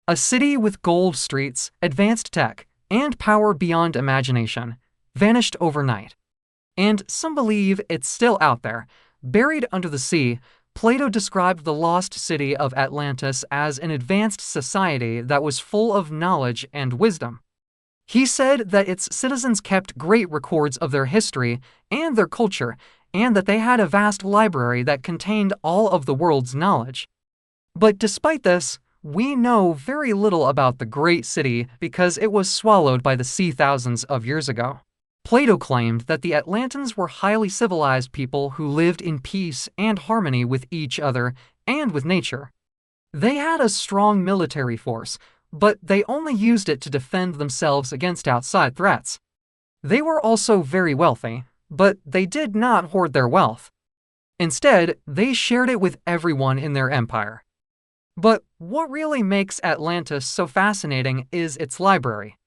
A city with gold streets, advanced tech, and power beyond imagination, vanished overnight. And some believe it's still out there. Buried under the sea, Plato described the lost city of Atlantis as an advanced society that was full of knowledge and wisdom. He said that its citizens kept great records of their history and their culture, and that they had a vast library that contained all of the world's knowledge. But despite this, we know very little about the great city because it was swallowed by the sea thousands of years ago. Plato claimed that the Atlanteans were highly civilized people who lived in peace and harmony with each other and with nature. They had a strong military force, but they only used it to defend themselves against outside threats. They were also very wealthy, but they did not hoard their wealth. Instead, they shared it with everyone in their empire. But what really makes Atlantis so fascinating is its library.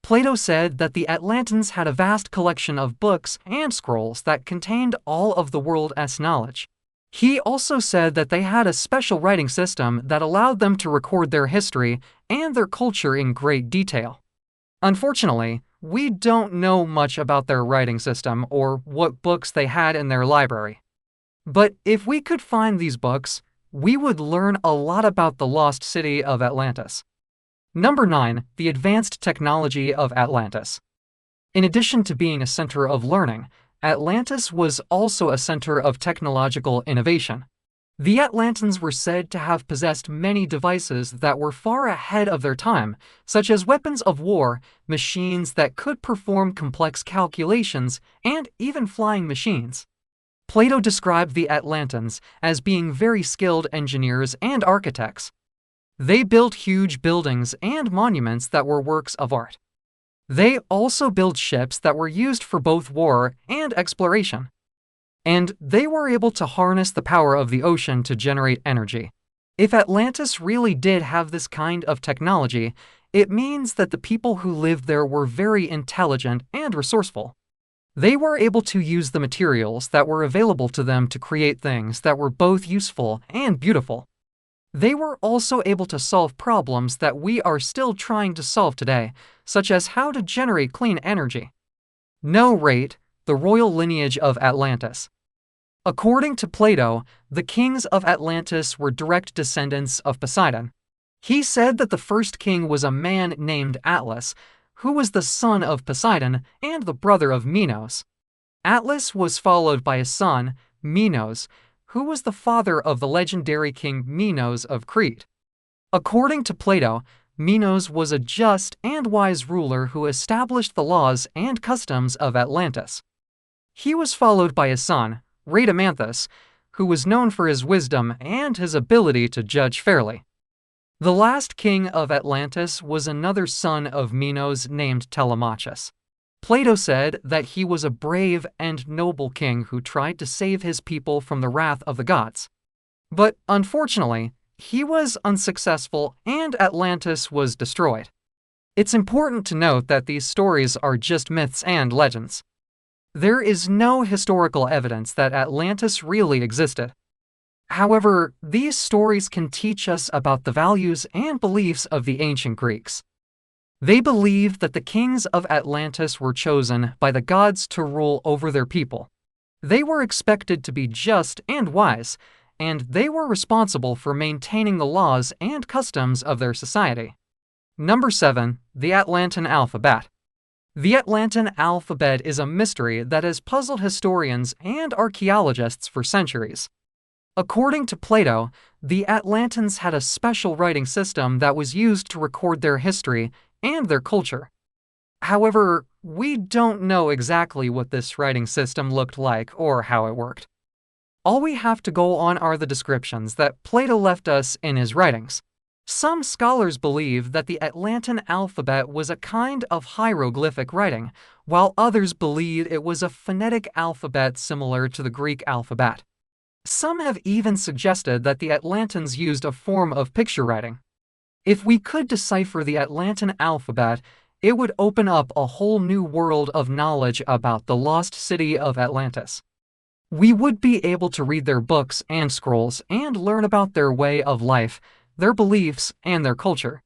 Plato said that the Atlanteans had a vast collection of books and scrolls that contained all of the world's knowledge. He also said that they had a special writing system that allowed them to record their history and their culture in great detail. Unfortunately, we don't know much about their writing system or what books they had in their library. But if we could find these books, we would learn a lot about the lost city of Atlantis. Number 9. The advanced technology of Atlantis. In addition to being a center of learning, Atlantis was also a center of technological innovation. The Atlanteans were said to have possessed many devices that were far ahead of their time, such as weapons of war, machines that could perform complex calculations, and even flying machines. Plato described the Atlanteans as being very skilled engineers and architects. They built huge buildings and monuments that were works of art. They also built ships that were used for both war and exploration. And they were able to harness the power of the ocean to generate energy. If Atlantis really did have this kind of technology, it means that the people who lived there were very intelligent and resourceful. They were able to use the materials that were available to them to create things that were both useful and beautiful. They were also able to solve problems that we are still trying to solve today, such as how to generate clean energy. Rate, the royal lineage of Atlantis. According to Plato, the kings of Atlantis were direct descendants of Poseidon. He said that the first king was a man named Atlas, who was the son of Poseidon and the brother of Minos. Atlas was followed by a son, Minos, who was the father of the legendary king Minos of Crete. According to Plato, Minos was a just and wise ruler who established the laws and customs of Atlantis. He was followed by a son, Rhadamanthus, who was known for his wisdom and his ability to judge fairly. The last king of Atlantis was another son of Minos named Telemachus. Plato said that he was a brave and noble king who tried to save his people from the wrath of the gods. But unfortunately, he was unsuccessful and Atlantis was destroyed. It's important to note that these stories are just myths and legends. There is no historical evidence that Atlantis really existed. However, these stories can teach us about the values and beliefs of the ancient Greeks. They believed that the kings of Atlantis were chosen by the gods to rule over their people. They were expected to be just and wise, and they were responsible for maintaining the laws and customs of their society. Number 7. The Atlantean alphabet. The Atlantean alphabet is a mystery that has puzzled historians and archaeologists for centuries. According to Plato, the Atlanteans had a special writing system that was used to record their history and their culture. However, we don't know exactly what this writing system looked like or how it worked. All we have to go on are the descriptions that Plato left us in his writings. Some scholars believe that the Atlantean alphabet was a kind of hieroglyphic writing, while others believe it was a phonetic alphabet similar to the Greek alphabet. Some have even suggested that the Atlanteans used a form of picture writing. If we could decipher the Atlantean alphabet, it would open up a whole new world of knowledge about the lost city of Atlantis. We would be able to read their books and scrolls and learn about their way of life, their beliefs, and their culture.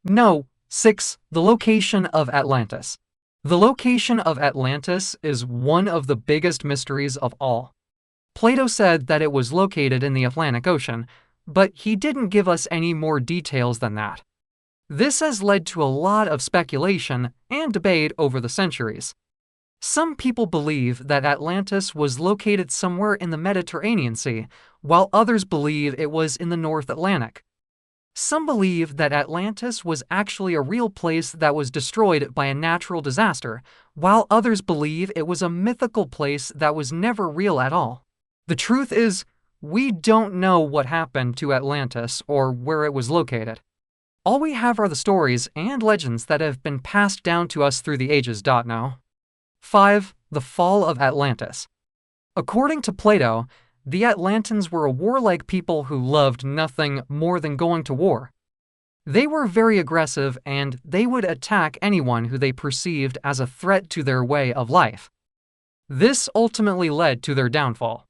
No. 6. The location of Atlantis. The location of Atlantis is one of the biggest mysteries of all. Plato said that it was located in the Atlantic Ocean, but he didn't give us any more details than that. This has led to a lot of speculation and debate over the centuries. Some people believe that Atlantis was located somewhere in the Mediterranean Sea, while others believe it was in the North Atlantic. Some believe that Atlantis was actually a real place that was destroyed by a natural disaster, while others believe it was a mythical place that was never real at all. The truth is, we don't know what happened to Atlantis or where it was located. All we have are the stories and legends that have been passed down to us through the ages. No. 5. The fall of Atlantis. According to Plato, the Atlanteans were a warlike people who loved nothing more than going to war. They were very aggressive and they would attack anyone who they perceived as a threat to their way of life. This ultimately led to their downfall.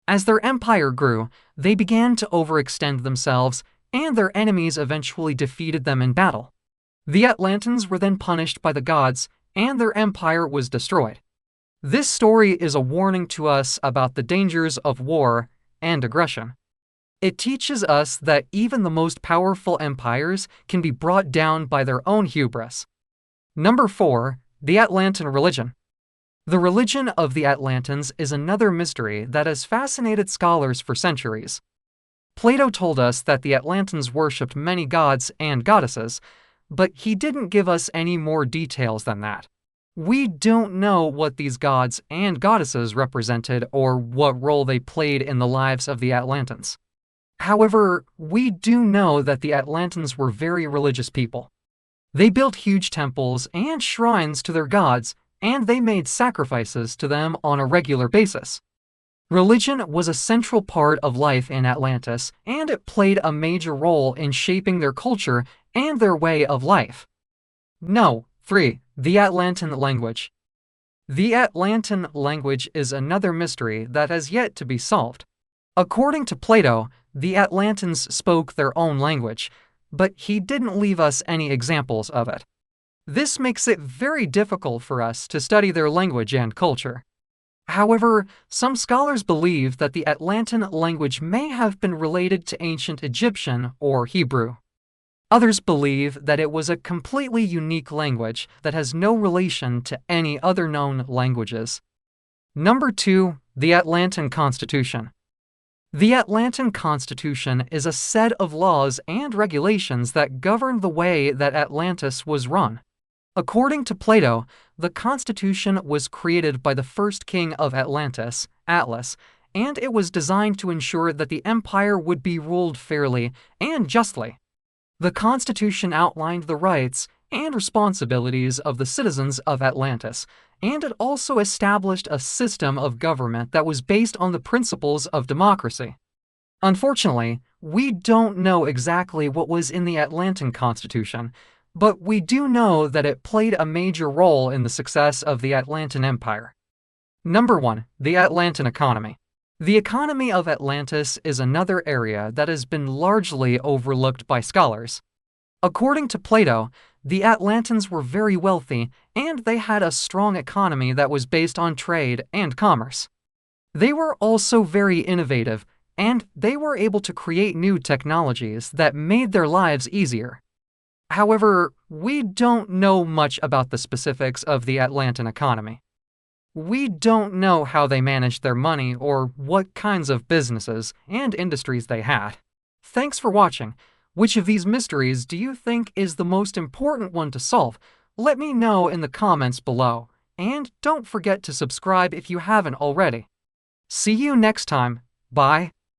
As their empire grew, they began to overextend themselves, and their enemies eventually defeated them in battle. The Atlanteans were then punished by the gods, and their empire was destroyed. This story is a warning to us about the dangers of war and aggression. It teaches us that even the most powerful empires can be brought down by their own hubris. Number 4. The Atlantean religion. The religion of the Atlanteans is another mystery that has fascinated scholars for centuries. Plato told us that the Atlanteans worshipped many gods and goddesses, but he didn't give us any more details than that. We don't know what these gods and goddesses represented or what role they played in the lives of the Atlanteans. However, we do know that the Atlanteans were very religious people. They built huge temples and shrines to their gods, and they made sacrifices to them on a regular basis. Religion was a central part of life in Atlantis, and it played a major role in shaping their culture and their way of life. No. 3. The Atlantean language. The Atlantean language is another mystery that has yet to be solved. According to Plato, the Atlanteans spoke their own language, but he didn't leave us any examples of it. This makes it very difficult for us to study their language and culture. However, some scholars believe that the Atlantean language may have been related to ancient Egyptian or Hebrew. Others believe that it was a completely unique language that has no relation to any other known languages. Number 2. The Atlantean Constitution. The Atlantean Constitution is a set of laws and regulations that govern the way that Atlantis was run. According to Plato, the Constitution was created by the first king of Atlantis, Atlas, and it was designed to ensure that the empire would be ruled fairly and justly. The Constitution outlined the rights and responsibilities of the citizens of Atlantis, and it also established a system of government that was based on the principles of democracy. Unfortunately, we don't know exactly what was in the Atlantean Constitution, but we do know that it played a major role in the success of the Atlantean Empire. Number 1. The Atlantean economy. The economy of Atlantis is another area that has been largely overlooked by scholars. According to Plato, the Atlanteans were very wealthy and they had a strong economy that was based on trade and commerce. They were also very innovative and they were able to create new technologies that made their lives easier. However, we don't know much about the specifics of the Atlantean economy. We don't know how they managed their money or what kinds of businesses and industries they had. Thanks for watching. Which of these mysteries do you think is the most important one to solve? Let me know in the comments below. And don't forget to subscribe if you haven't already. See you next time. Bye.